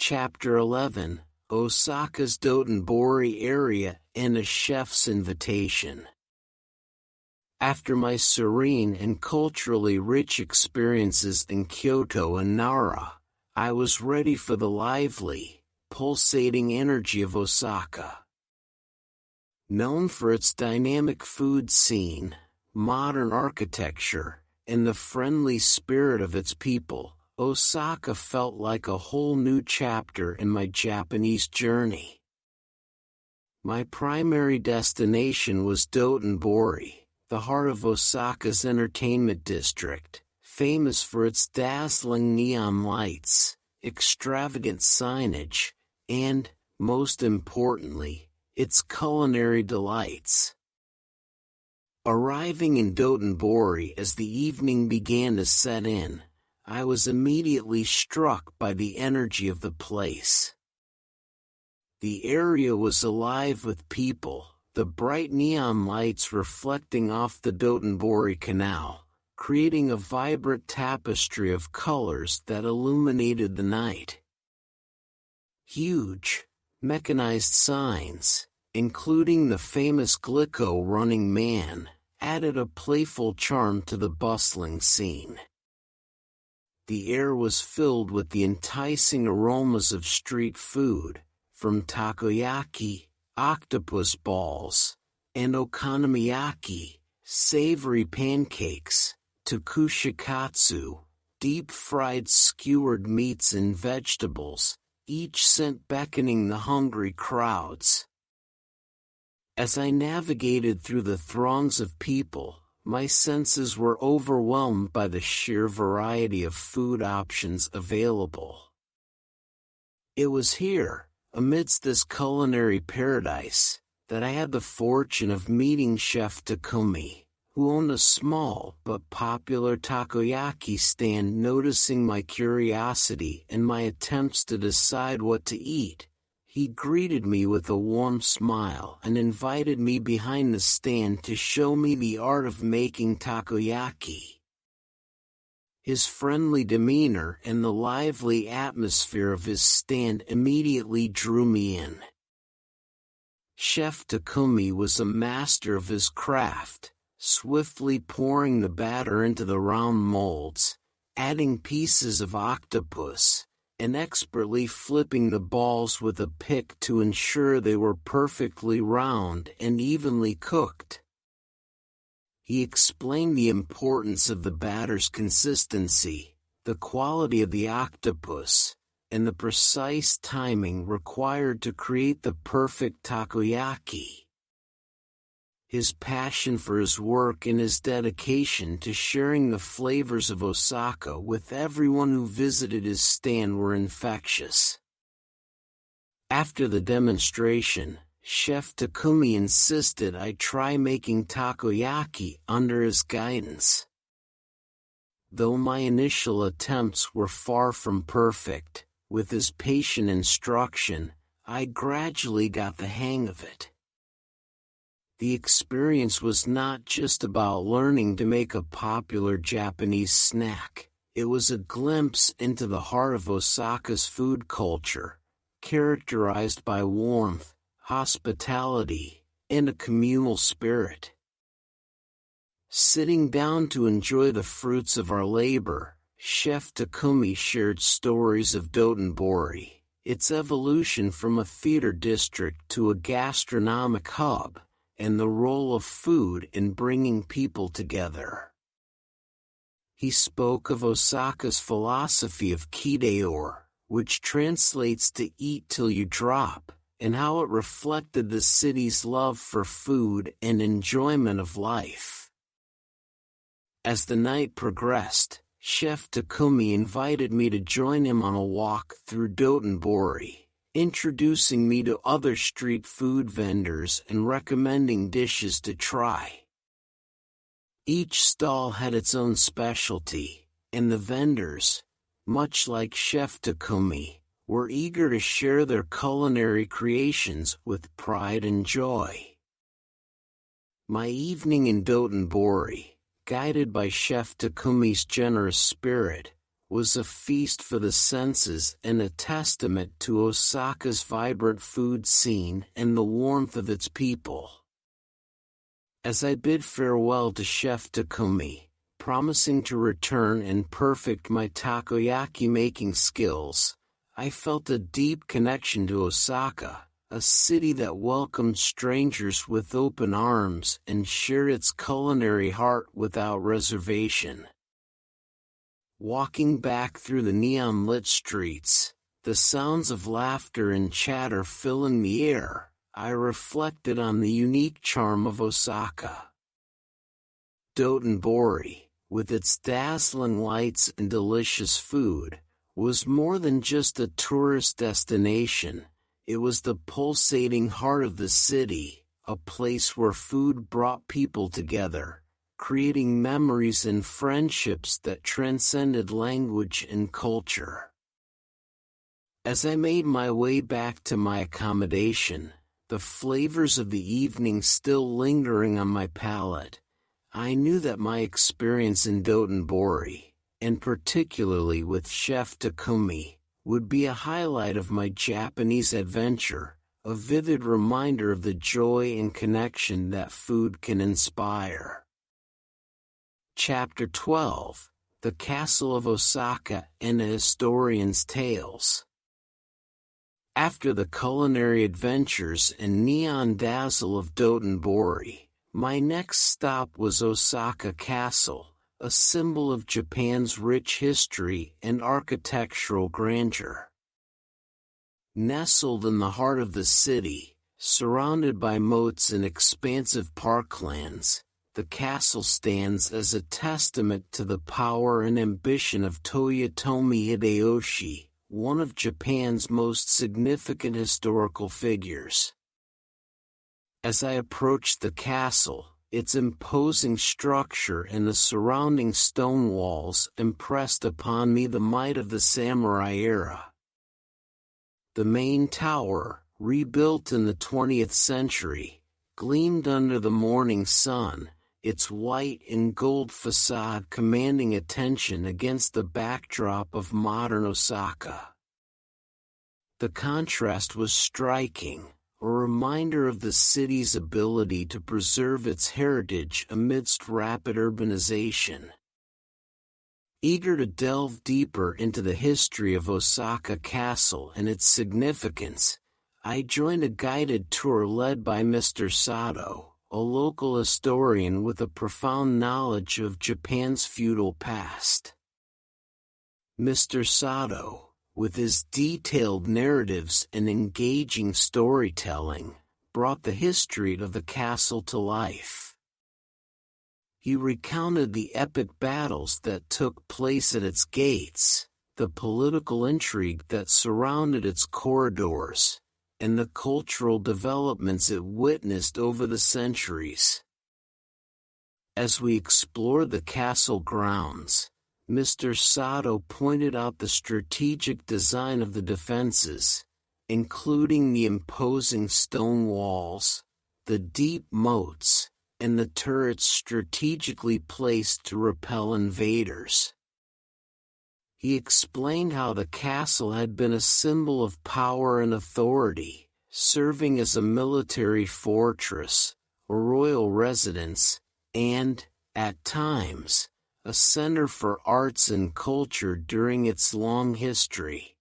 Chapter 11, Osaka's Dotonbori Area and a Chef's Invitation. After my serene and culturally rich experiences in Kyoto and Nara, I was ready for the lively, pulsating energy of Osaka. Known for its dynamic food scene, modern architecture, and the friendly spirit of its people, Osaka felt like a whole new chapter in my Japanese journey. My primary destination was Dotonbori, the heart of Osaka's entertainment district, famous for its dazzling neon lights, extravagant signage, and, most importantly, its culinary delights. Arriving in Dotonbori as the evening began to set in, I was immediately struck by the energy of the place. The area was alive with people, the bright neon lights reflecting off the Dotonbori Canal, creating a vibrant tapestry of colors that illuminated the night. Huge, mechanized signs, including the famous Glico running man, added a playful charm to the bustling scene. The air was filled with the enticing aromas of street food, from takoyaki, octopus balls, and okonomiyaki, savory pancakes, to kushikatsu, deep-fried skewered meats and vegetables, each scent beckoning the hungry crowds. As I navigated through the throngs of people, my senses were overwhelmed by the sheer variety of food options available. It was here, amidst this culinary paradise, that I had the fortune of meeting Chef Takumi, who owned a small but popular takoyaki stand. Noticing my curiosity and my attempts to decide what to eat, he greeted me with a warm smile and invited me behind the stand to show me the art of making takoyaki. His friendly demeanor and the lively atmosphere of his stand immediately drew me in. Chef Takumi was a master of his craft, swiftly pouring the batter into the round molds, adding pieces of octopus, and expertly flipping the balls with a pick to ensure they were perfectly round and evenly cooked. He explained the importance of the batter's consistency, the quality of the octopus, and the precise timing required to create the perfect takoyaki. His passion for his work and his dedication to sharing the flavors of Osaka with everyone who visited his stand were infectious. After the demonstration, Chef Takumi insisted I try making takoyaki under his guidance. Though my initial attempts were far from perfect, with his patient instruction, I gradually got the hang of it. The experience was not just about learning to make a popular Japanese snack, it was a glimpse into the heart of Osaka's food culture, characterized by warmth, hospitality, and a communal spirit. Sitting down to enjoy the fruits of our labor, Chef Takumi shared stories of Dotonbori, its evolution from a theater district to a gastronomic hub, and the role of food in bringing people together. He spoke of Osaka's philosophy of kideor, which translates to eat till you drop, and how it reflected the city's love for food and enjoyment of life. As the night progressed, Chef Takumi invited me to join him on a walk through Dotonbori, introducing me to other street food vendors and recommending dishes to try. Each stall had its own specialty, and the vendors, much like Chef Takumi, were eager to share their culinary creations with pride and joy. My evening in Dotonbori, guided by Chef Takumi's generous spirit, was a feast for the senses and a testament to Osaka's vibrant food scene and the warmth of its people. As I bid farewell to Chef Takumi, promising to return and perfect my takoyaki making skills, I felt a deep connection to Osaka, a city that welcomed strangers with open arms and shared its culinary heart without reservation. Walking back through the neon-lit streets, the sounds of laughter and chatter filling the air, I reflected on the unique charm of Osaka. Dotonbori, with its dazzling lights and delicious food, was more than just a tourist destination. It was the pulsating heart of the city, a place where food brought people together, creating memories and friendships that transcended language and culture. As I made my way back to my accommodation, the flavors of the evening still lingering on my palate, I knew that my experience in Dotonbori, and particularly with Chef Takumi, would be a highlight of my Japanese adventure, a vivid reminder of the joy and connection that food can inspire. Chapter 12, The Castle of Osaka and a Historian's Tales. After the culinary adventures and neon dazzle of Dotonbori, my next stop was Osaka Castle, a symbol of Japan's rich history and architectural grandeur. Nestled in the heart of the city, surrounded by moats and expansive parklands, the castle stands as a testament to the power and ambition of Toyotomi Hideyoshi, one of Japan's most significant historical figures. As I approached the castle, its imposing structure and the surrounding stone walls impressed upon me the might of the samurai era. The main tower, rebuilt in the 20th century, gleamed under the morning sun, its white and gold facade commanding attention against the backdrop of modern Osaka. The contrast was striking, a reminder of the city's ability to preserve its heritage amidst rapid urbanization. Eager to delve deeper into the history of Osaka Castle and its significance, I joined a guided tour led by Mr. Sato, a local historian with a profound knowledge of Japan's feudal past. Mr. Sato, with his detailed narratives and engaging storytelling, brought the history of the castle to life. He recounted the epic battles that took place at its gates, the political intrigue that surrounded its corridors, and the cultural developments it witnessed over the centuries. As we explored the castle grounds, Mr. Sato pointed out the strategic design of the defenses, including the imposing stone walls, the deep moats, and the turrets strategically placed to repel invaders. He explained how the castle had been a symbol of power and authority, serving as a military fortress, a royal residence, and, at times, a center for arts and culture during its long history.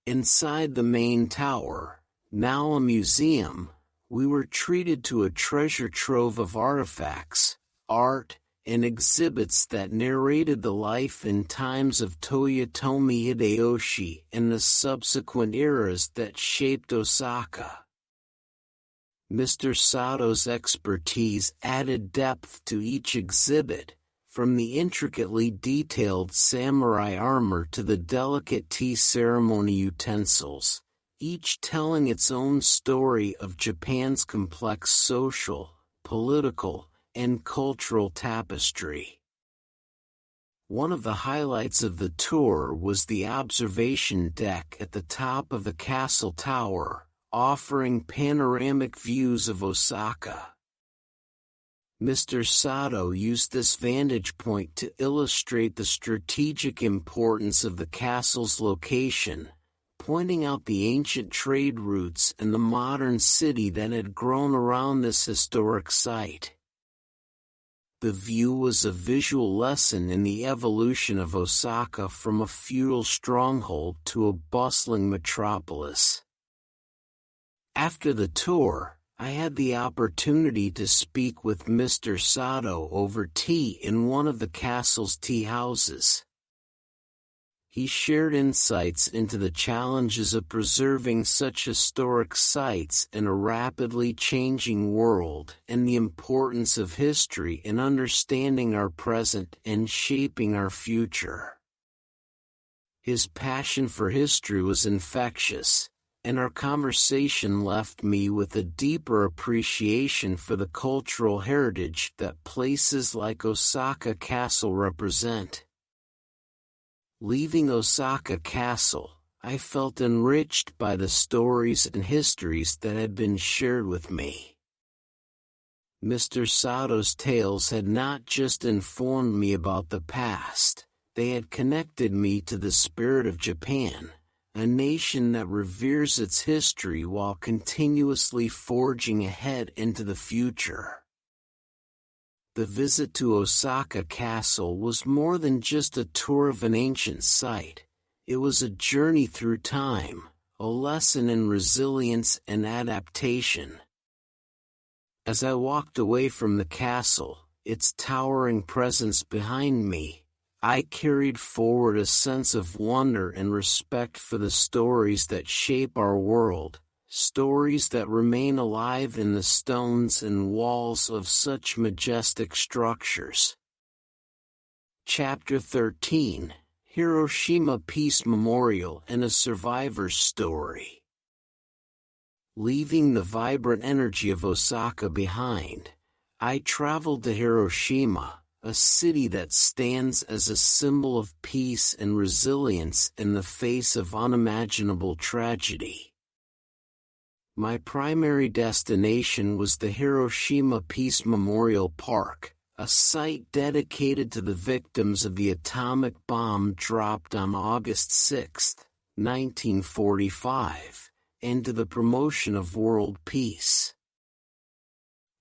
Inside the main tower, now a museum, we were treated to a treasure trove of artifacts, art, and exhibits that narrated the life and times of Toyotomi Hideyoshi and the subsequent eras that shaped Osaka. Mr. Sato's expertise added depth to each exhibit, from the intricately detailed samurai armor to the delicate tea ceremony utensils, each telling its own story of Japan's complex social, political, and cultural tapestry. One of the highlights of the tour was the observation deck at the top of the castle tower, offering panoramic views of Osaka. Mr. Sato used this vantage point to illustrate the strategic importance of the castle's location, pointing out the ancient trade routes and the modern city that had grown around this historic site. The view was a visual lesson in the evolution of Osaka from a feudal stronghold to a bustling metropolis. After the tour, I had the opportunity to speak with Mr. Sato over tea in one of the castle's tea houses. He shared insights into the challenges of preserving such historic sites in a rapidly changing world and the importance of history in understanding our present and shaping our future. His passion for history was infectious, and our conversation left me with a deeper appreciation for the cultural heritage that places like Osaka Castle represent. Leaving Osaka Castle, I felt enriched by the stories and histories that had been shared with me. Mr. Sato's tales had not just informed me about the past, they had connected me to the spirit of Japan, a nation that reveres its history while continuously forging ahead into the future. The visit to Osaka Castle was more than just a tour of an ancient site. It was a journey through time, a lesson in resilience and adaptation. As I walked away from the castle, its towering presence behind me, I carried forward a sense of wonder and respect for the stories that shape our world. Stories that remain alive in the stones and walls of such majestic structures. Chapter 13, Hiroshima Peace Memorial and a Survivor's Story. Leaving the vibrant energy of Osaka behind, I traveled to Hiroshima, a city that stands as a symbol of peace and resilience in the face of unimaginable tragedy. My primary destination was the Hiroshima Peace Memorial Park, a site dedicated to the victims of the atomic bomb dropped on August 6, 1945, and to the promotion of world peace.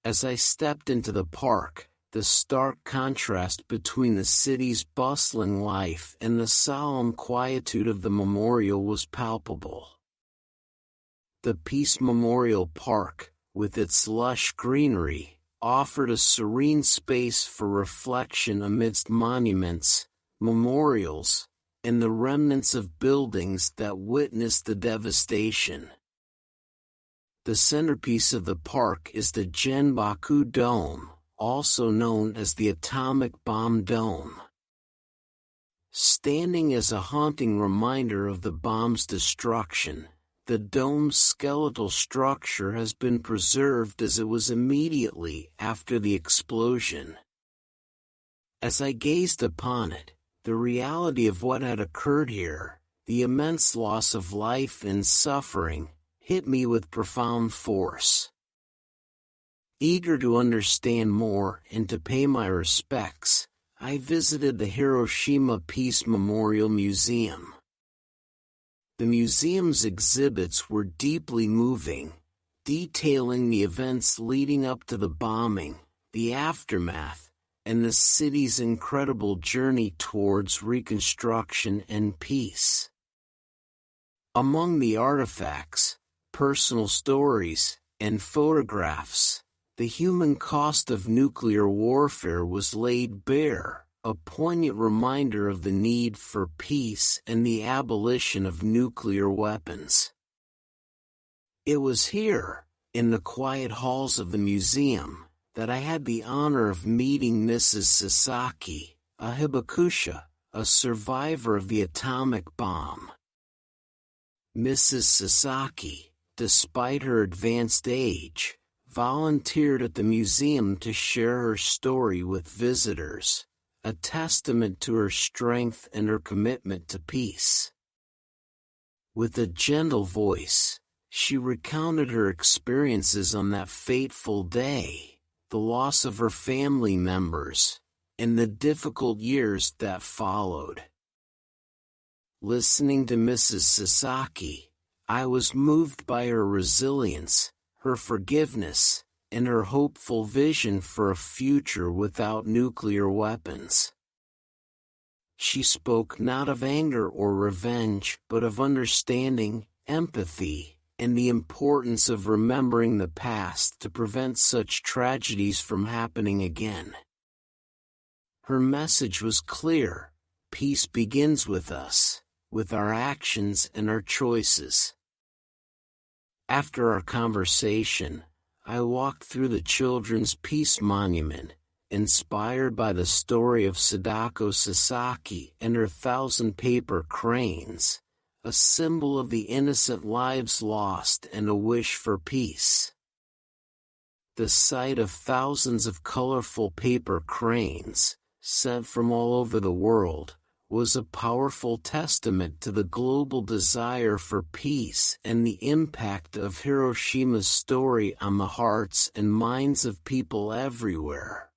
As I stepped into the park, the stark contrast between the city's bustling life and the solemn quietude of the memorial was palpable. The Peace Memorial Park, with its lush greenery, offered a serene space for reflection amidst monuments, memorials, and the remnants of buildings that witnessed the devastation. The centerpiece of the park is the Genbaku Dome, also known as the Atomic Bomb Dome. Standing as a haunting reminder of the bomb's destruction, the dome's skeletal structure has been preserved as it was immediately after the explosion. As I gazed upon it, the reality of what had occurred here, the immense loss of life and suffering, hit me with profound force. Eager to understand more and to pay my respects, I visited the Hiroshima Peace Memorial Museum. The museum's exhibits were deeply moving, detailing the events leading up to the bombing, the aftermath, and the city's incredible journey towards reconstruction and peace. Among the artifacts, personal stories, and photographs, the human cost of nuclear warfare was laid bare, a poignant reminder of the need for peace and the abolition of nuclear weapons. It was here, in the quiet halls of the museum, that I had the honor of meeting Mrs. Sasaki, a hibakusha, a survivor of the atomic bomb. Mrs. Sasaki, despite her advanced age, volunteered at the museum to share her story with visitors, a testament to her strength and her commitment to peace. With a gentle voice, she recounted her experiences on that fateful day, the loss of her family members, and the difficult years that followed. Listening to Mrs. Sasaki, I was moved by her resilience, her forgiveness, and her hopeful vision for a future without nuclear weapons. She spoke not of anger or revenge, but of understanding, empathy, and the importance of remembering the past to prevent such tragedies from happening again. Her message was clear: peace begins with us, with our actions and our choices. After our conversation, I walked through the Children's Peace Monument, inspired by the story of Sadako Sasaki and her 1,000 paper cranes, a symbol of the innocent lives lost and a wish for peace. The sight of thousands of colorful paper cranes, sent from all over the world, was a powerful testament to the global desire for peace and the impact of Hiroshima's story on the hearts and minds of people everywhere.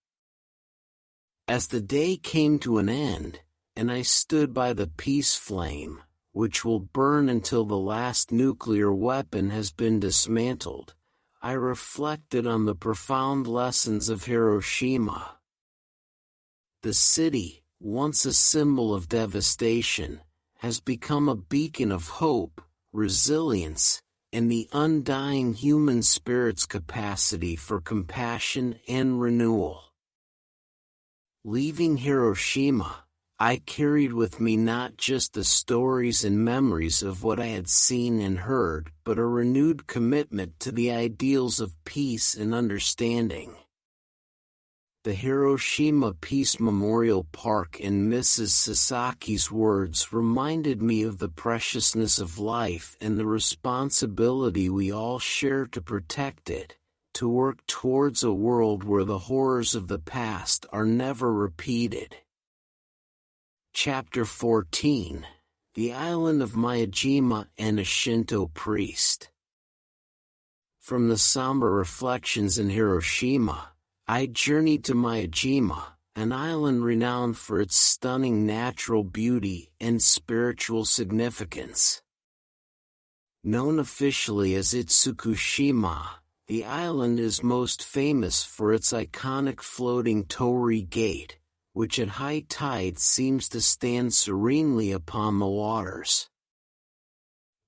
As the day came to an end, and I stood by the peace flame, which will burn until the last nuclear weapon has been dismantled, I reflected on the profound lessons of Hiroshima. The city, once a symbol of devastation, has become a beacon of hope, resilience, and the undying human spirit's capacity for compassion and renewal. Leaving Hiroshima, I carried with me not just the stories and memories of what I had seen and heard, but a renewed commitment to the ideals of peace and understanding. The Hiroshima Peace Memorial Park in Mrs. Sasaki's words reminded me of the preciousness of life and the responsibility we all share to protect it, to work towards a world where the horrors of the past are never repeated. Chapter 14: The Island of Miyajima and a Shinto Priest. From the somber reflections in Hiroshima, I journeyed to Miyajima, an island renowned for its stunning natural beauty and spiritual significance. Known officially as Itsukushima, the island is most famous for its iconic floating torii gate, which at high tide seems to stand serenely upon the waters.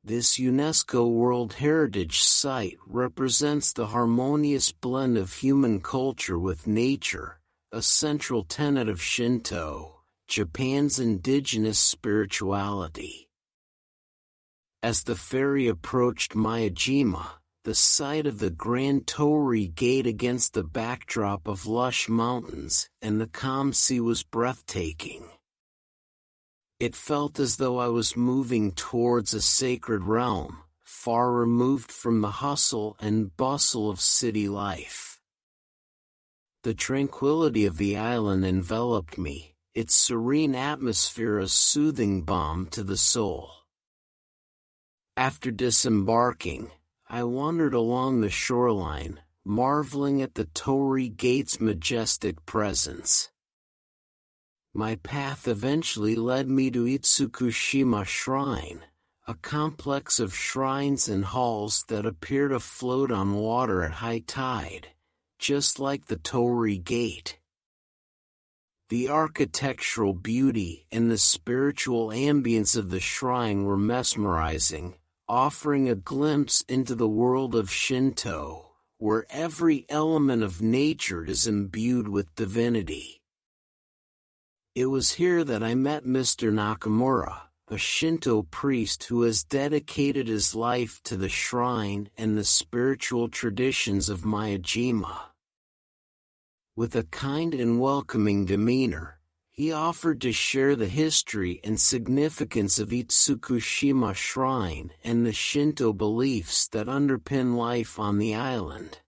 This UNESCO World Heritage Site represents the harmonious blend of human culture with nature, a central tenet of Shinto, Japan's indigenous spirituality. As the ferry approached Miyajima, the sight of the Grand Torii Gate against the backdrop of lush mountains and the calm sea was breathtaking. It felt as though I was moving towards a sacred realm, far removed from the hustle and bustle of city life. The tranquility of the island enveloped me, its serene atmosphere a soothing balm to the soul. After disembarking, I wandered along the shoreline, marveling at the Torii Gate's majestic presence. My path eventually led me to Itsukushima Shrine, a complex of shrines and halls that appear to float on water at high tide, just like the Torii Gate. The architectural beauty and the spiritual ambience of the shrine were mesmerizing, offering a glimpse into the world of Shinto, where every element of nature is imbued with divinity. It was here that I met Mr. Nakamura, a Shinto priest who has dedicated his life to the shrine and the spiritual traditions of Miyajima. With a kind and welcoming demeanor, he offered to share the history and significance of Itsukushima Shrine and the Shinto beliefs that underpin life on the island.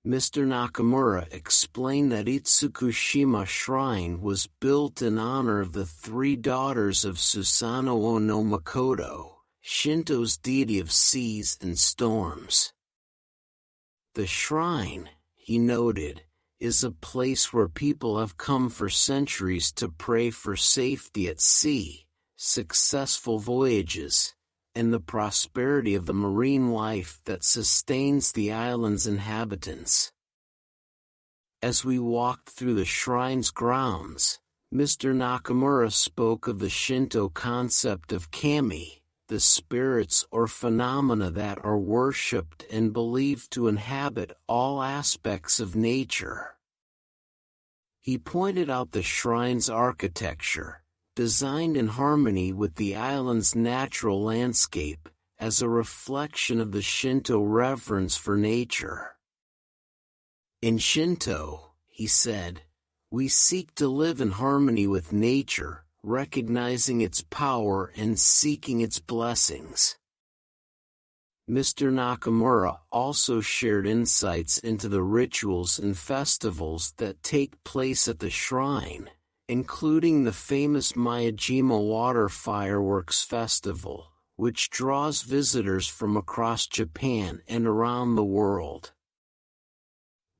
Mr. Nakamura explained that Itsukushima Shrine was built in honor of the 3 daughters of Susanoo no Makoto, Shinto's deity of seas and storms. The shrine, he noted, is a place where people have come for centuries to pray for safety at sea, successful voyages, and the prosperity of the marine life that sustains the island's inhabitants. As we walked through the shrine's grounds, Mr. Nakamura spoke of the Shinto concept of kami, the spirits or phenomena that are worshipped and believed to inhabit all aspects of nature. He pointed out the shrine's architecture, designed in harmony with the island's natural landscape, as a reflection of the Shinto reverence for nature. In Shinto, he said, we seek to live in harmony with nature, recognizing its power and seeking its blessings. Mr. Nakamura also shared insights into the rituals and festivals that take place at the shrine, including the famous Miyajima Water Fireworks Festival, which draws visitors from across Japan and around the world.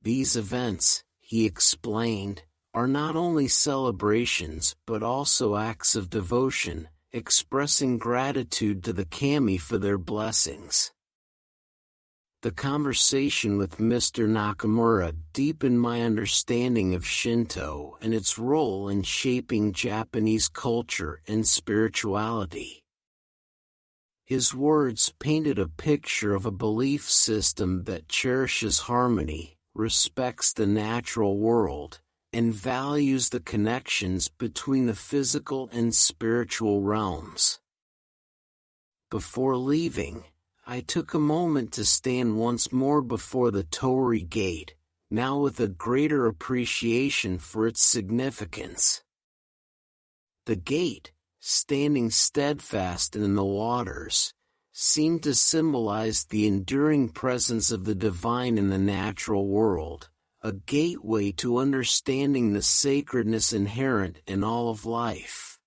These events, he explained, are not only celebrations but also acts of devotion, expressing gratitude to the kami for their blessings. The conversation with Mr. Nakamura deepened my understanding of Shinto and its role in shaping Japanese culture and spirituality. His words painted a picture of a belief system that cherishes harmony, respects the natural world, and values the connections between the physical and spiritual realms. Before leaving, I took a moment to stand once more before the torii gate, now with a greater appreciation for its significance. The gate, standing steadfast in the waters, seemed to symbolize the enduring presence of the divine in the natural world, a gateway to understanding the sacredness inherent in all of life.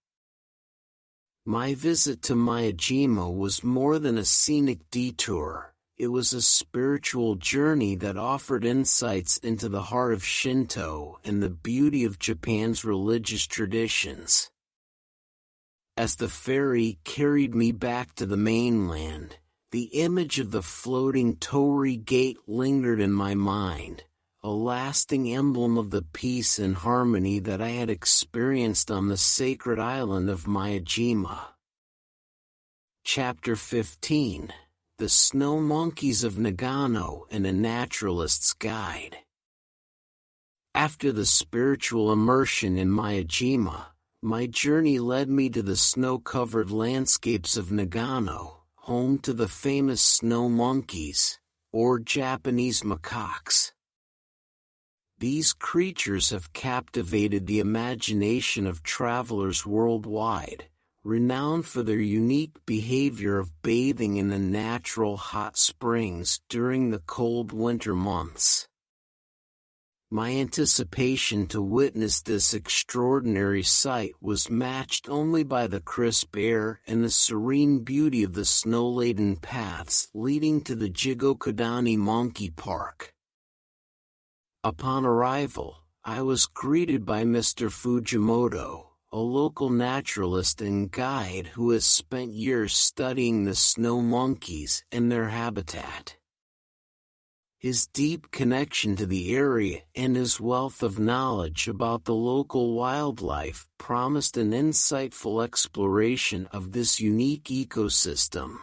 My visit to Miyajima was more than a scenic detour, it was a spiritual journey that offered insights into the heart of Shinto and the beauty of Japan's religious traditions. As the ferry carried me back to the mainland, the image of the floating torii gate lingered in my mind, a lasting emblem of the peace and harmony that I had experienced on the sacred island of Miyajima. Chapter 15: The Snow Monkeys of Nagano and a Naturalist's Guide. After the spiritual immersion in Miyajima, my journey led me to the snow-covered landscapes of Nagano, home to the famous snow monkeys, or Japanese macaques. These creatures have captivated the imagination of travelers worldwide, renowned for their unique behavior of bathing in the natural hot springs during the cold winter months. My anticipation to witness this extraordinary sight was matched only by the crisp air and the serene beauty of the snow-laden paths leading to the Jigokodani Monkey Park. Upon arrival, I was greeted by Mr. Fujimoto, a local naturalist and guide who has spent years studying the snow monkeys and their habitat. His deep connection to the area and his wealth of knowledge about the local wildlife promised an insightful exploration of this unique ecosystem.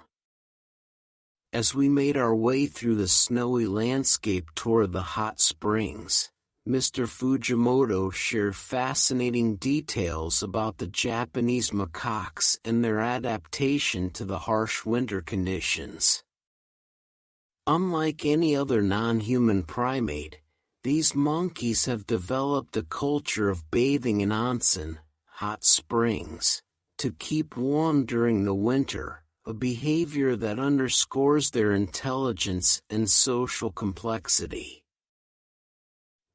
As we made our way through the snowy landscape toward the hot springs, Mr. Fujimoto shared fascinating details about the Japanese macaques and their adaptation to the harsh winter conditions. Unlike any other non-human primate, these monkeys have developed a culture of bathing in onsen, hot springs, to keep warm during the winter, a behavior that underscores their intelligence and social complexity.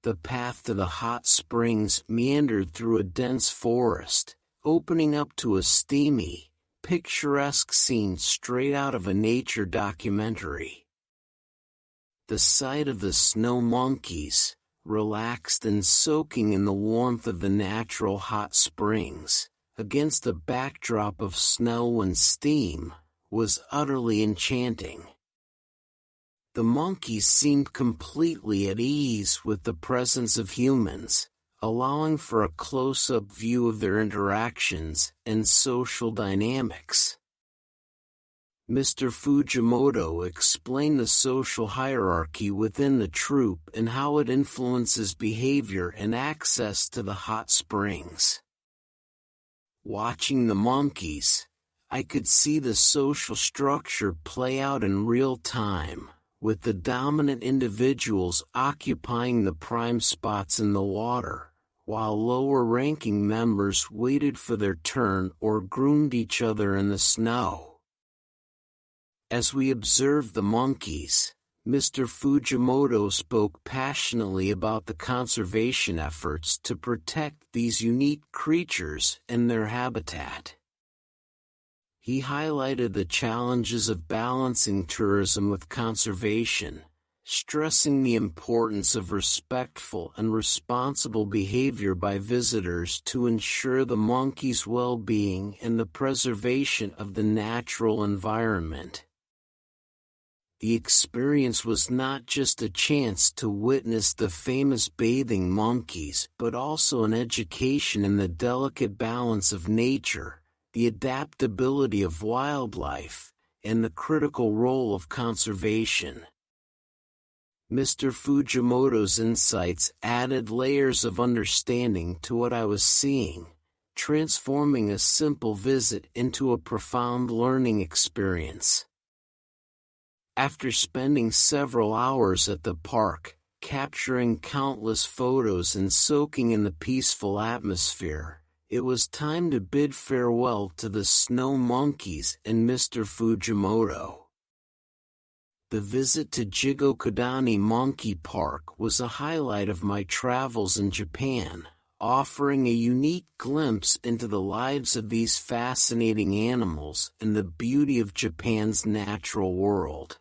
The path to the hot springs meandered through a dense forest, opening up to a steamy, picturesque scene straight out of a nature documentary. The sight of the snow monkeys, relaxed and soaking in the warmth of the natural hot springs, against a backdrop of snow and steam, was utterly enchanting. The monkeys seemed completely at ease with the presence of humans, allowing for a close-up view of their interactions and social dynamics. Mr. Fujimoto explained the social hierarchy within the troop and how it influences behavior and access to the hot springs. Watching the monkeys, I could see the social structure play out in real time, with the dominant individuals occupying the prime spots in the water, while lower-ranking members waited for their turn or groomed each other in the snow. As we observed the monkeys, Mr. Fujimoto spoke passionately about the conservation efforts to protect these unique creatures and their habitat. He highlighted the challenges of balancing tourism with conservation, stressing the importance of respectful and responsible behavior by visitors to ensure the monkeys' well-being and the preservation of the natural environment. The experience was not just a chance to witness the famous bathing monkeys, but also an education in the delicate balance of nature, the adaptability of wildlife, and the critical role of conservation. Mr. Fujimoto's insights added layers of understanding to what I was seeing, transforming a simple visit into a profound learning experience. After spending several hours at the park, capturing countless photos and soaking in the peaceful atmosphere, it was time to bid farewell to the snow monkeys and Mr. Fujimoto. The visit to Jigokodani Monkey Park was a highlight of my travels in Japan, offering a unique glimpse into the lives of these fascinating animals and the beauty of Japan's natural world.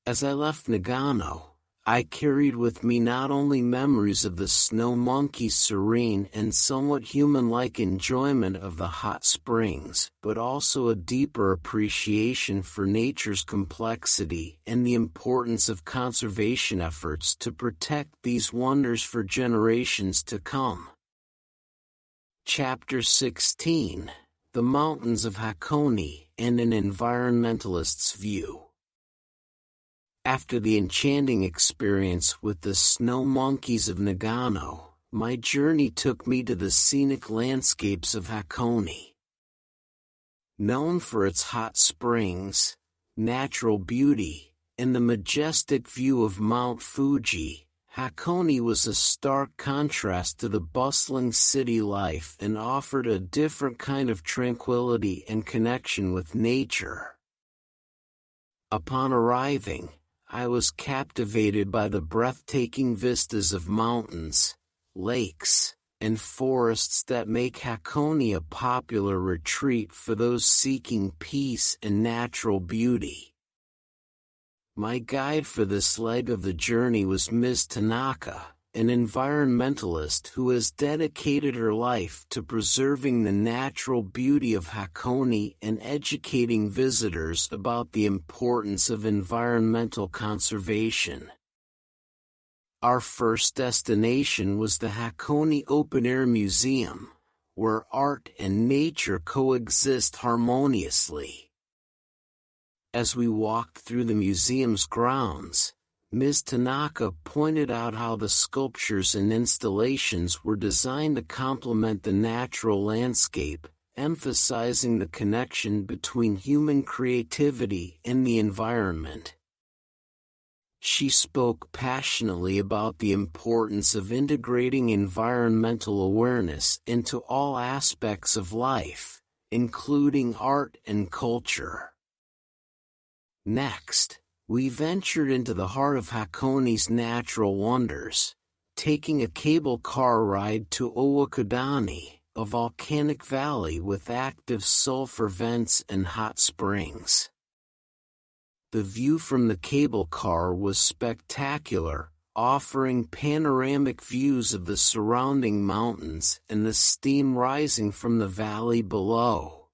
As I left Nagano, I carried with me not only memories of the snow monkey's serene and somewhat human-like enjoyment of the hot springs, but also a deeper appreciation for nature's complexity and the importance of conservation efforts to protect these wonders for generations to come. Chapter 16: The Mountains of Hakone and an Environmentalist's View. After the enchanting experience with the snow monkeys of Nagano, my journey took me to the scenic landscapes of Hakone. Known for its hot springs, natural beauty, and the majestic view of Mount Fuji, Hakone was a stark contrast to the bustling city life and offered a different kind of tranquility and connection with nature. Upon arriving, I was captivated by the breathtaking vistas of mountains, lakes, and forests that make Hakone a popular retreat for those seeking peace and natural beauty. My guide for this leg of the journey was Ms. Tanaka, an environmentalist who has dedicated her life to preserving the natural beauty of Hakone and educating visitors about the importance of environmental conservation. Our first destination was the Hakone Open Air Museum, where art and nature coexist harmoniously. As we walked through the museum's grounds, Ms. Tanaka pointed out how the sculptures and installations were designed to complement the natural landscape, emphasizing the connection between human creativity and the environment. She spoke passionately about the importance of integrating environmental awareness into all aspects of life, including art and culture. Next, we ventured into the heart of Hakone's natural wonders, taking a cable car ride to Owakodani, a volcanic valley with active sulfur vents and hot springs. The view from the cable car was spectacular, offering panoramic views of the surrounding mountains and the steam rising from the valley below.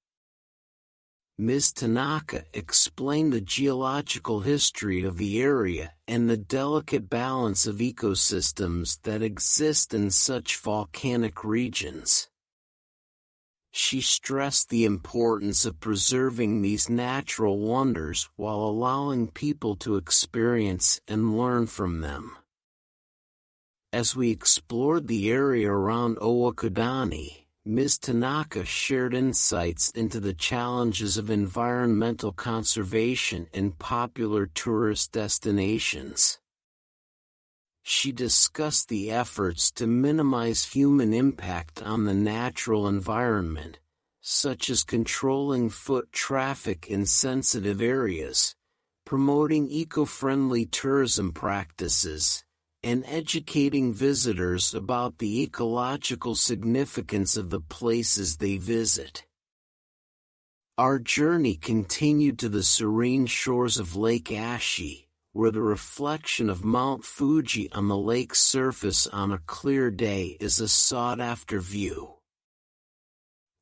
Ms. Tanaka explained the geological history of the area and the delicate balance of ecosystems that exist in such volcanic regions. She stressed the importance of preserving these natural wonders while allowing people to experience and learn from them. As we explored the area around Owakudani, Ms. Tanaka shared insights into the challenges of environmental conservation in popular tourist destinations. She discussed the efforts to minimize human impact on the natural environment, such as controlling foot traffic in sensitive areas, promoting eco-friendly tourism practices, and educating visitors about the ecological significance of the places they visit. Our journey continued to the serene shores of Lake Ashi, where the reflection of Mount Fuji on the lake's surface on a clear day is a sought-after view.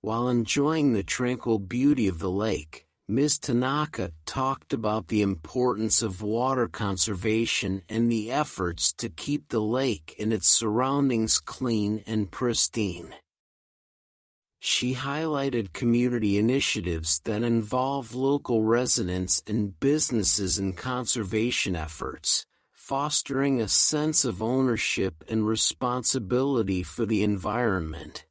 While enjoying the tranquil beauty of the lake, Ms. Tanaka talked about the importance of water conservation and the efforts to keep the lake and its surroundings clean and pristine. She highlighted community initiatives that involve local residents and businesses in conservation efforts, fostering a sense of ownership and responsibility for the environment.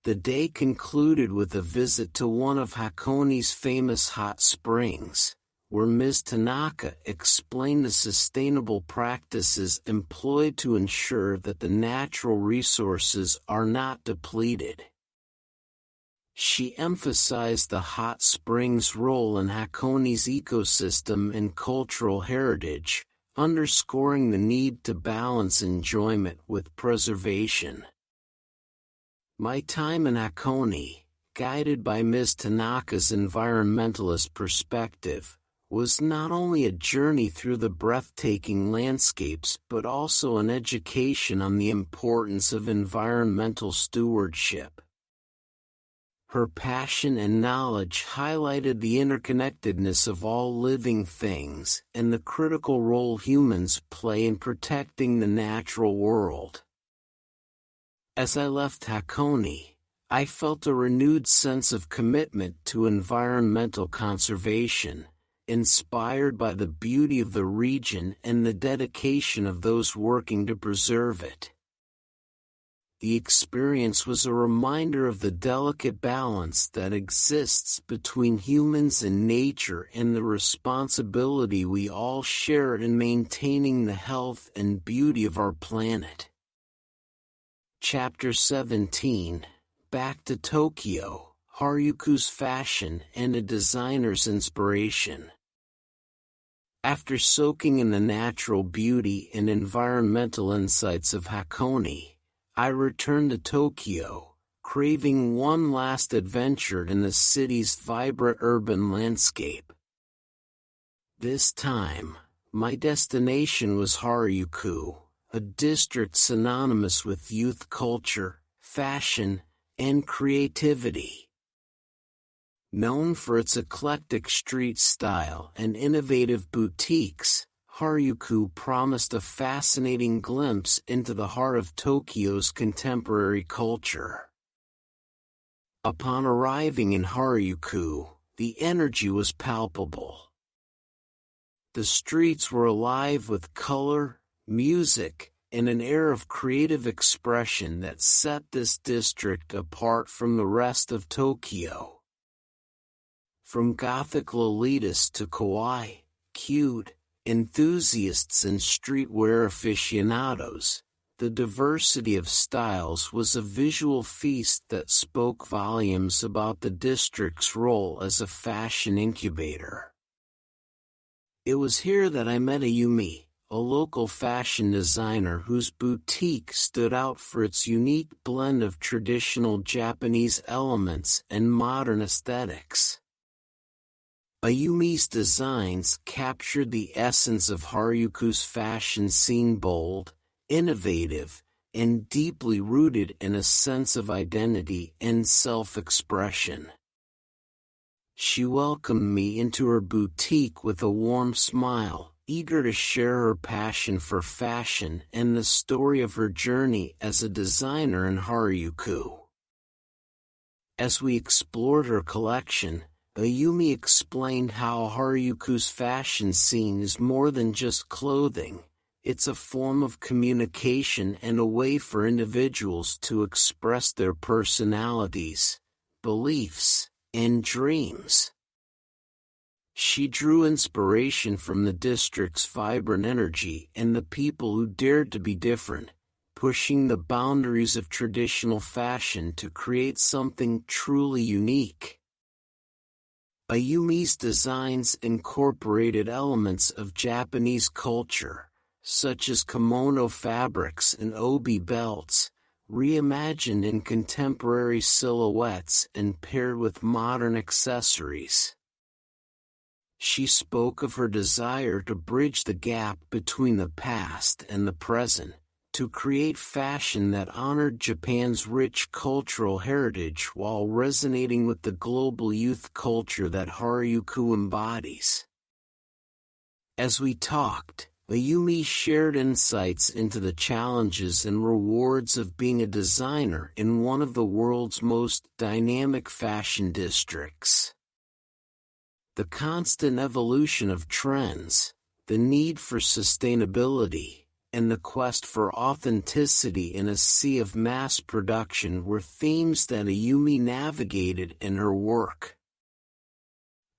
The day concluded with a visit to one of Hakoni's famous hot springs, where Ms. Tanaka explained the sustainable practices employed to ensure that the natural resources are not depleted. She emphasized the hot springs' role in Hakoni's ecosystem and cultural heritage, underscoring the need to balance enjoyment with preservation. My time in Hakone, guided by Ms. Tanaka's environmentalist perspective, was not only a journey through the breathtaking landscapes but also an education on the importance of environmental stewardship. Her passion and knowledge highlighted the interconnectedness of all living things and the critical role humans play in protecting the natural world. As I left Hakone, I felt a renewed sense of commitment to environmental conservation, inspired by the beauty of the region and the dedication of those working to preserve it. The experience was a reminder of the delicate balance that exists between humans and nature and the responsibility we all share in maintaining the health and beauty of our planet. Chapter 17, Back to Tokyo, Haruku's Fashion and a Designer's Inspiration. After soaking in the natural beauty and environmental insights of Hakone, I returned to Tokyo, craving one last adventure in the city's vibrant urban landscape. This time, my destination was Harajuku, a district synonymous with youth culture, fashion, and creativity. Known for its eclectic street style and innovative boutiques, Harajuku promised a fascinating glimpse into the heart of Tokyo's contemporary culture. Upon arriving in Harajuku, the energy was palpable. The streets were alive with color, music, and an air of creative expression that set this district apart from the rest of Tokyo. From Gothic Lolitas to kawaii, cute, enthusiasts and streetwear aficionados, the diversity of styles was a visual feast that spoke volumes about the district's role as a fashion incubator. It was here that I met Ayumi, a local fashion designer whose boutique stood out for its unique blend of traditional Japanese elements and modern aesthetics. Ayumi's designs captured the essence of Haruku's fashion scene: bold, innovative, and deeply rooted in a sense of identity and self-expression. She welcomed me into her boutique with a warm smile, eager to share her passion for fashion and the story of her journey as a designer in Haruku. As we explored her collection, Ayumi explained how Haruku's fashion scene is more than just clothing. It's a form of communication and a way for individuals to express their personalities, beliefs, and dreams. She drew inspiration from the district's vibrant energy and the people who dared to be different, pushing the boundaries of traditional fashion to create something truly unique. Ayumi's designs incorporated elements of Japanese culture, such as kimono fabrics and obi belts, reimagined in contemporary silhouettes and paired with modern accessories. She spoke of her desire to bridge the gap between the past and the present, to create fashion that honored Japan's rich cultural heritage while resonating with the global youth culture that Haruku embodies. As we talked, Ayumi shared insights into the challenges and rewards of being a designer in one of the world's most dynamic fashion districts. The constant evolution of trends, the need for sustainability, and the quest for authenticity in a sea of mass production were themes that Ayumi navigated in her work.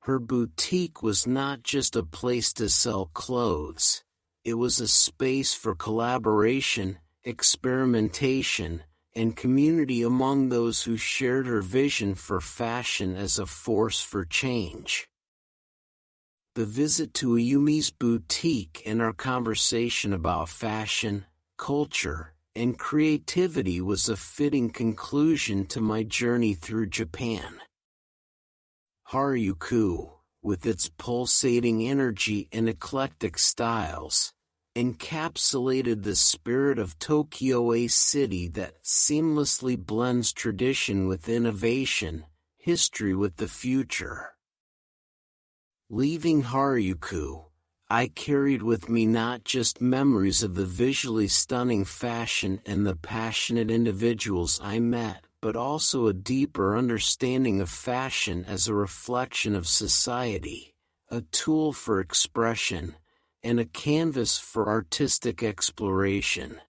Her boutique was not just a place to sell clothes. It was a space for collaboration, experimentation, and community among those who shared her vision for fashion as a force for change. The visit to Ayumi's boutique and our conversation about fashion, culture, and creativity was a fitting conclusion to my journey through Japan. Haruku, with its pulsating energy and eclectic styles, encapsulated the spirit of Tokyo, a city that seamlessly blends tradition with innovation, history with the future. Leaving Haruku, I carried with me not just memories of the visually stunning fashion and the passionate individuals I met, but also a deeper understanding of fashion as a reflection of society, a tool for expression, and a canvas for artistic exploration.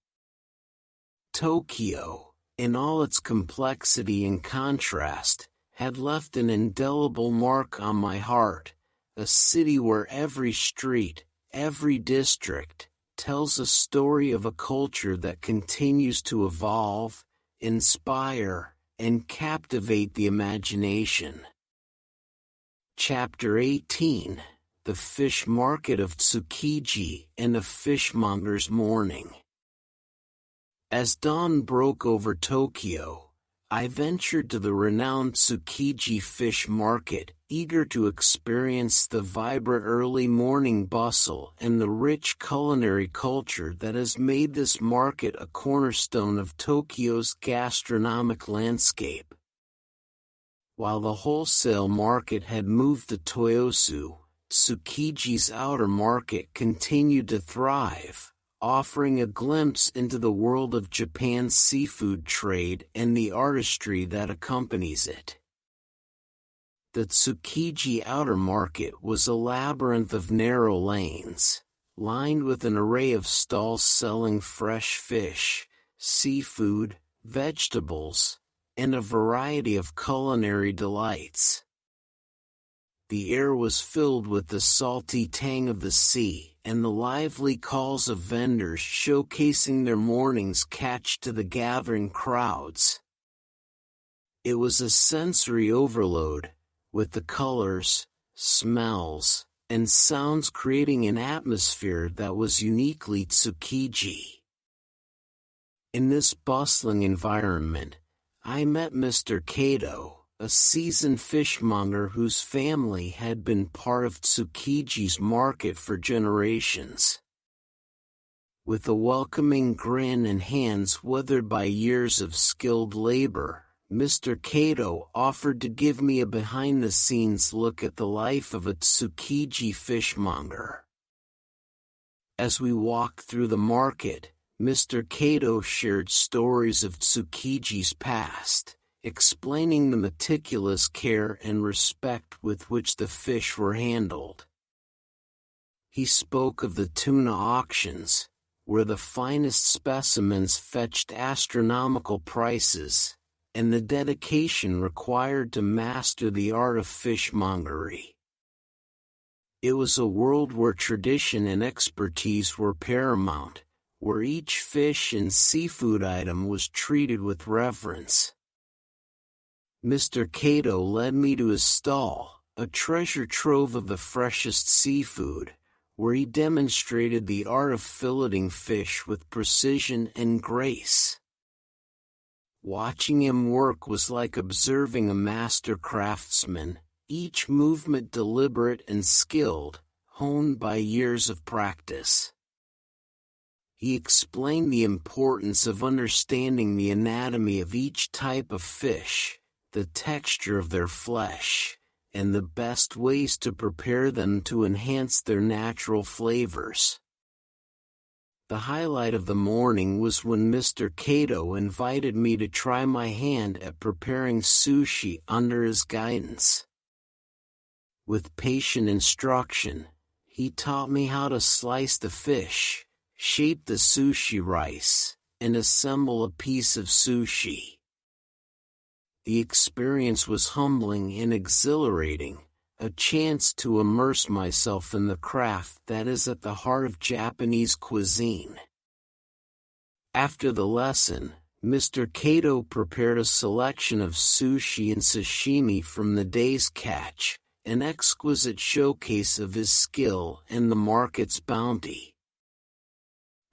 Tokyo, in all its complexity and contrast, had left an indelible mark on my heart, a city where every street, every district, tells a story of a culture that continues to evolve, inspire, and captivate the imagination. Chapter 18: The Fish Market of Tsukiji and a Fishmonger's Morning. As dawn broke over Tokyo, I ventured to the renowned Tsukiji Fish Market, eager to experience the vibrant early morning bustle and the rich culinary culture that has made this market a cornerstone of Tokyo's gastronomic landscape. While the wholesale market had moved to Toyosu, Tsukiji's outer market continued to thrive, offering a glimpse into the world of Japan's seafood trade and the artistry that accompanies it. The Tsukiji outer market was a labyrinth of narrow lanes, lined with an array of stalls selling fresh fish, seafood, vegetables, and a variety of culinary delights. The air was filled with the salty tang of the sea and the lively calls of vendors showcasing their morning's catch to the gathering crowds. It was a sensory overload, with the colors, smells, and sounds creating an atmosphere that was uniquely Tsukiji. In this bustling environment, I met Mr. Kato, a seasoned fishmonger whose family had been part of Tsukiji's market for generations. With a welcoming grin and hands weathered by years of skilled labor, Mr. Kato offered to give me a behind-the-scenes look at the life of a Tsukiji fishmonger. As we walked through the market, Mr. Kato shared stories of Tsukiji's past, explaining the meticulous care and respect with which the fish were handled. He spoke of the tuna auctions, where the finest specimens fetched astronomical prices, and the dedication required to master the art of fishmongery. It was a world where tradition and expertise were paramount, where each fish and seafood item was treated with reverence. Mr. Kato led me to his stall, a treasure trove of the freshest seafood, where he demonstrated the art of filleting fish with precision and grace. Watching him work was like observing a master craftsman, each movement deliberate and skilled, honed by years of practice. He explained the importance of understanding the anatomy of each type of fish, the texture of their flesh, and the best ways to prepare them to enhance their natural flavors. The highlight of the morning was when Mr. Kato invited me to try my hand at preparing sushi under his guidance. With patient instruction, he taught me how to slice the fish, shape the sushi rice, and assemble a piece of sushi. The experience was humbling and exhilarating, a chance to immerse myself in the craft that is at the heart of Japanese cuisine. After the lesson, Mr. Kato prepared a selection of sushi and sashimi from the day's catch, an exquisite showcase of his skill and the market's bounty.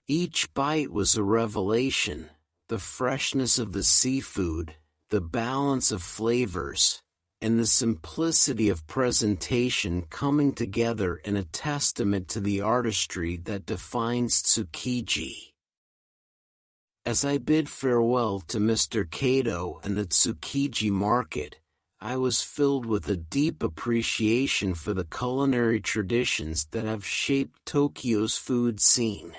Each bite was a revelation, the freshness of the seafood, the balance of flavors, and the simplicity of presentation coming together in a testament to the artistry that defines Tsukiji. As I bid farewell to Mr. Kato and the Tsukiji market, I was filled with a deep appreciation for the culinary traditions that have shaped Tokyo's food scene.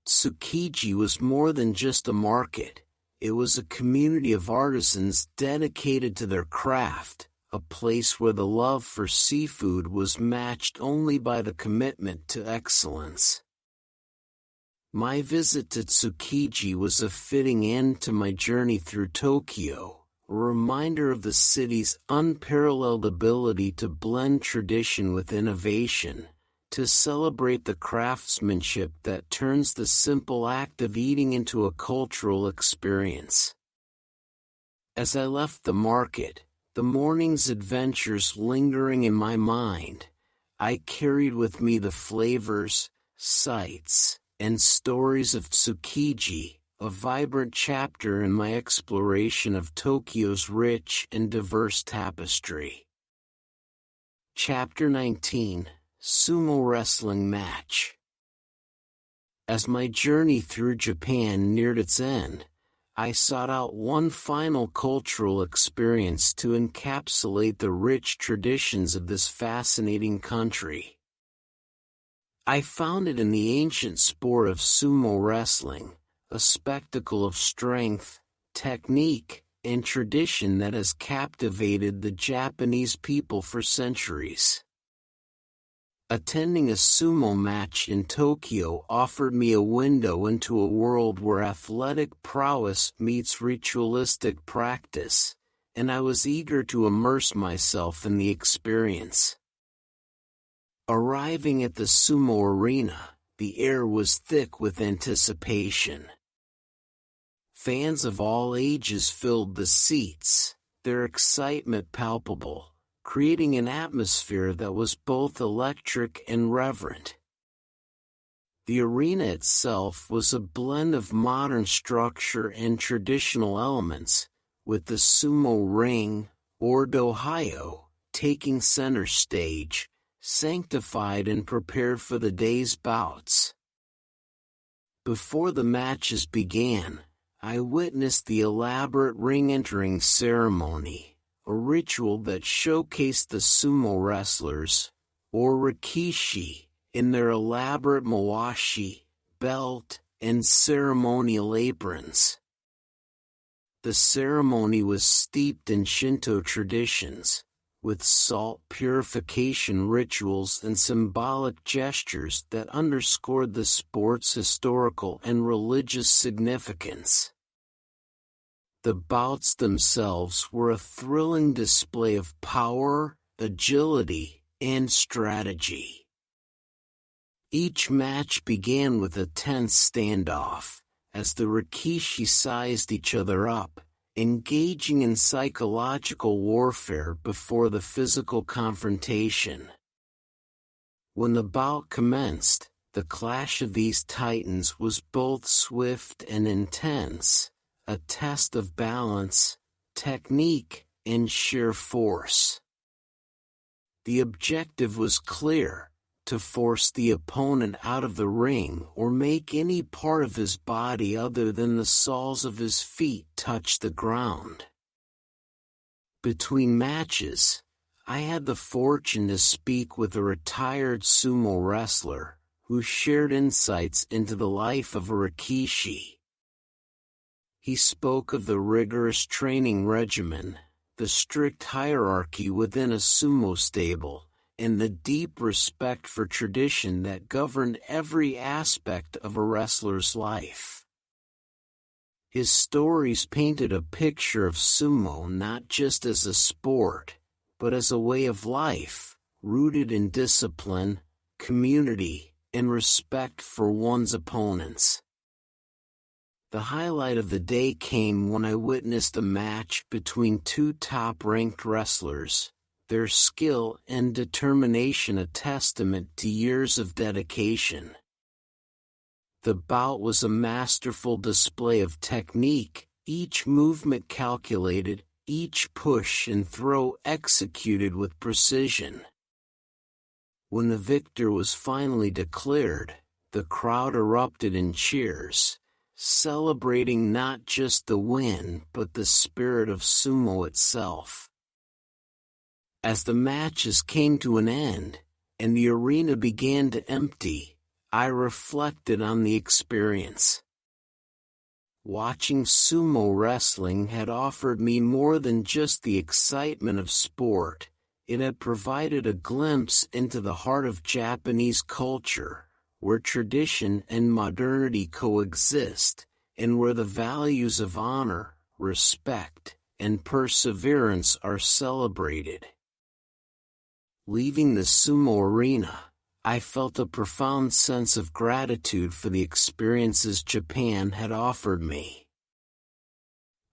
Tsukiji was more than just a market. It was a community of artisans dedicated to their craft, a place where the love for seafood was matched only by the commitment to excellence. My visit to Tsukiji was a fitting end to my journey through Tokyo, a reminder of the city's unparalleled ability to blend tradition with innovation, to celebrate the craftsmanship that turns the simple act of eating into a cultural experience. As I left the market, the morning's adventures lingering in my mind, I carried with me the flavors, sights, and stories of Tsukiji, a vibrant chapter in my exploration of Tokyo's rich and diverse tapestry. Chapter 19. Sumo Wrestling Match. As my journey through Japan neared its end, I sought out one final cultural experience to encapsulate the rich traditions of this fascinating country. I found it in the ancient sport of sumo wrestling, a spectacle of strength, technique, and tradition that has captivated the Japanese people for centuries. Attending a sumo match in Tokyo offered me a window into a world where athletic prowess meets ritualistic practice, and I was eager to immerse myself in the experience. Arriving at the sumo arena, the air was thick with anticipation. Fans of all ages filled the seats, their excitement palpable, creating an atmosphere that was both electric and reverent. The arena itself was a blend of modern structure and traditional elements, with the sumo ring, or dohyo, taking center stage, sanctified and prepared for the day's bouts. Before the matches began, I witnessed the elaborate ring-entering ceremony, a ritual that showcased the sumo wrestlers, or rikishi, in their elaborate mawashi, belt, and ceremonial aprons. The ceremony was steeped in Shinto traditions, with salt purification rituals and symbolic gestures that underscored the sport's historical and religious significance. The bouts themselves were a thrilling display of power, agility, and strategy. Each match began with a tense standoff, as the rikishi sized each other up, engaging in psychological warfare before the physical confrontation. When the bout commenced, the clash of these titans was both swift and intense, a test of balance, technique, and sheer force. The objective was clear: to force the opponent out of the ring or make any part of his body other than the soles of his feet touch the ground. Between matches, I had the fortune to speak with a retired sumo wrestler, who shared insights into the life of a rikishi. He spoke of the rigorous training regimen, the strict hierarchy within a sumo stable, and the deep respect for tradition that governed every aspect of a wrestler's life. His stories painted a picture of sumo not just as a sport, but as a way of life, rooted in discipline, community, and respect for one's opponents. The highlight of the day came when I witnessed a match between two top-ranked wrestlers, their skill and determination a testament to years of dedication. The bout was a masterful display of technique, each movement calculated, each push and throw executed with precision. When the victor was finally declared, the crowd erupted in cheers, celebrating not just the win but the spirit of sumo itself. As the matches came to an end, and the arena began to empty, I reflected on the experience. Watching sumo wrestling had offered me more than just the excitement of sport. It had provided a glimpse into the heart of Japanese culture, where tradition and modernity coexist, and where the values of honor, respect, and perseverance are celebrated. Leaving the sumo arena, I felt a profound sense of gratitude for the experiences Japan had offered me.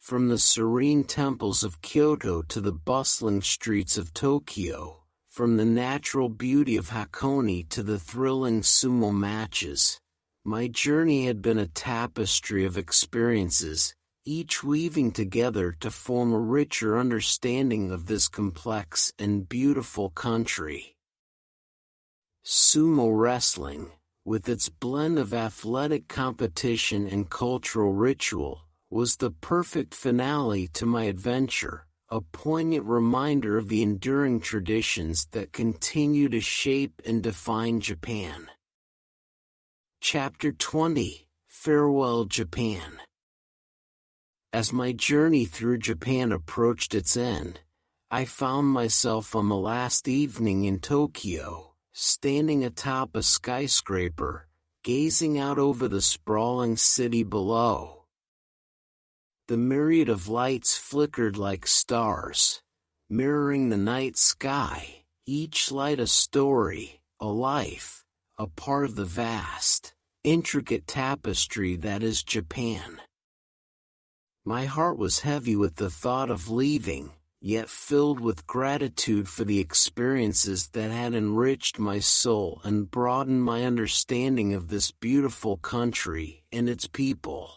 From the serene temples of Kyoto to the bustling streets of Tokyo, from the natural beauty of Hakone to the thrilling sumo matches, my journey had been a tapestry of experiences, each weaving together to form a richer understanding of this complex and beautiful country. Sumo wrestling, with its blend of athletic competition and cultural ritual, was the perfect finale to my adventure, a poignant reminder of the enduring traditions that continue to shape and define Japan. Chapter 20: Farewell Japan. As my journey through Japan approached its end, I found myself on the last evening in Tokyo, standing atop a skyscraper, gazing out over the sprawling city below. The myriad of lights flickered like stars, mirroring the night sky, each light a story, a life, a part of the vast, intricate tapestry that is Japan. My heart was heavy with the thought of leaving, yet filled with gratitude for the experiences that had enriched my soul and broadened my understanding of this beautiful country and its people.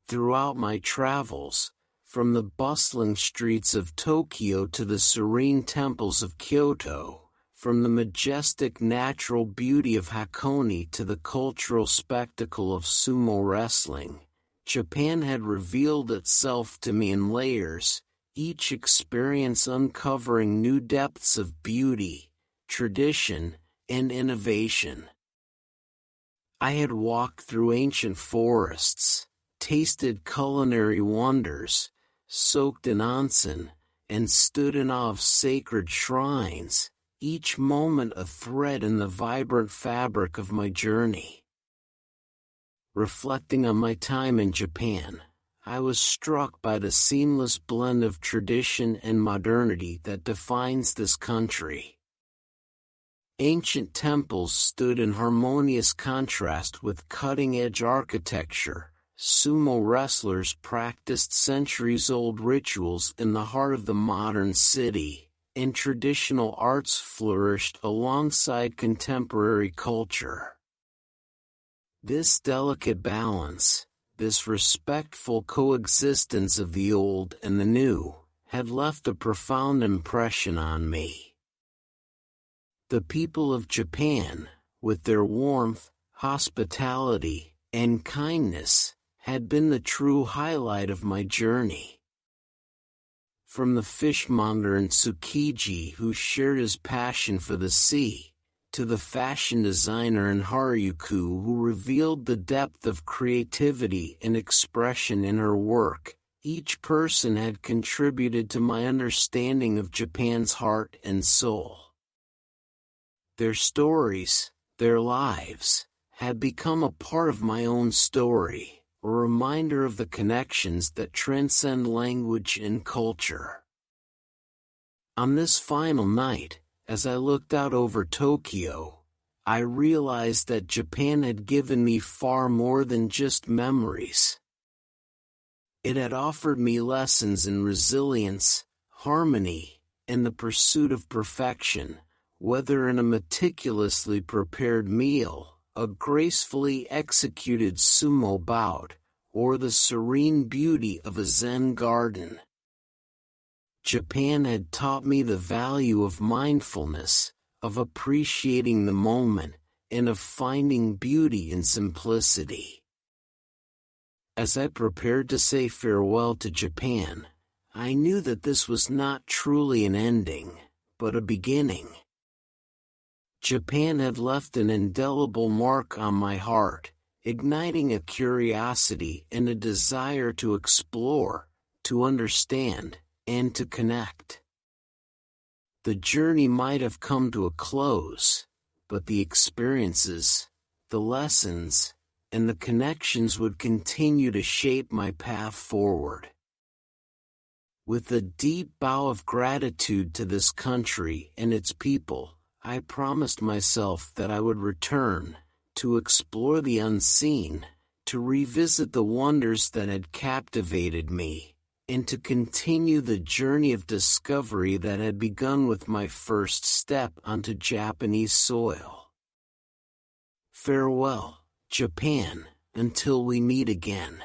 Throughout my travels, From the bustling streets of Tokyo to the serene temples of Kyoto, from the majestic natural beauty of Hakone to the cultural spectacle of sumo wrestling, Japan had revealed itself to me in layers, each experience uncovering new depths of beauty, tradition, and innovation. I had walked through ancient forests, tasted culinary wonders, soaked in onsen, and stood in awe of sacred shrines, each moment a thread in the vibrant fabric of my journey. Reflecting on my time in Japan, I was struck by the seamless blend of tradition and modernity that defines this country. Ancient temples stood in harmonious contrast with cutting-edge architecture. Sumo wrestlers practiced centuries-old rituals in the heart of the modern city, and traditional arts flourished alongside contemporary culture. This delicate balance, this respectful coexistence of the old and the new, had left a profound impression on me. The people of Japan, with their warmth, hospitality, and kindness, had been the true highlight of my journey. From the fishmonger in Tsukiji who shared his passion for the sea, to the fashion designer in Harajuku who revealed the depth of creativity and expression in her work, each person had contributed to my understanding of Japan's heart and soul. Their stories, their lives, had become a part of my own story, a reminder of the connections that transcend language and culture. On this final night, as I looked out over Tokyo, I realized that Japan had given me far more than just memories. It had offered me lessons in resilience, harmony, and the pursuit of perfection, whether in a meticulously prepared meal, a gracefully executed sumo bout, or the serene beauty of a Zen garden. Japan had taught me the value of mindfulness, of appreciating the moment, and of finding beauty in simplicity. As I prepared to say farewell to Japan, I knew that this was not truly an ending, but a beginning. Japan had left an indelible mark on my heart, igniting a curiosity and a desire to explore, to understand, and to connect. The journey might have come to a close, but the experiences, the lessons, and the connections would continue to shape my path forward. With a deep bow of gratitude to this country and its people, I promised myself that I would return, to explore the unseen, to revisit the wonders that had captivated me, and to continue the journey of discovery that had begun with my first step onto Japanese soil. Farewell, Japan, until we meet again.